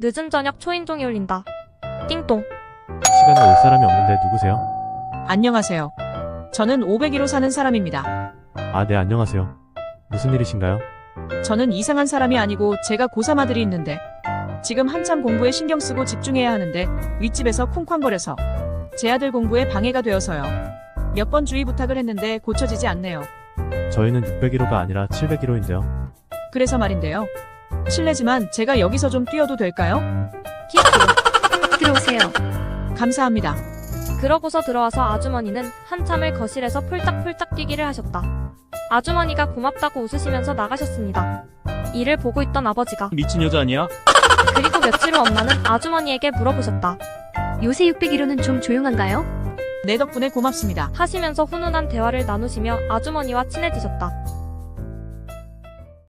늦은 저녁 초인종이 울린다. 띵동. 시간에 올 사람이 없는데 누구세요? 안녕하세요. 저는 501호 사는 사람입니다. 아, 네, 안녕하세요. 무슨 일이신가요? 저는 이상한 사람이 아니고 제가 고3 아들이 있는데 지금 한참 공부에 신경 쓰고 집중해야 하는데 윗집에서 쿵쾅거려서 제 아들 공부에 방해가 되어서요. 몇 번 주의 부탁을 했는데 고쳐지지 않네요. 저희는 601호가 아니라 701호인데요. 그래서 말인데요. 실례지만 제가 여기서 좀 뛰어도 될까요? 키키. 들어오세요. 감사합니다. 그러고서 들어와서 아주머니는 한참을 거실에서 폴딱폴딱 뛰기를 하셨다. 아주머니가 고맙다고 웃으시면서 나가셨습니다. 이를 보고 있던 아버지가 미친 여자 아니야? 그리고 며칠 후 엄마는 아주머니에게 물어보셨다. 요새 601호는 좀 조용한가요? 내 덕분에 고맙습니다. 하시면서 훈훈한 대화를 나누시며 아주머니와 친해지셨다.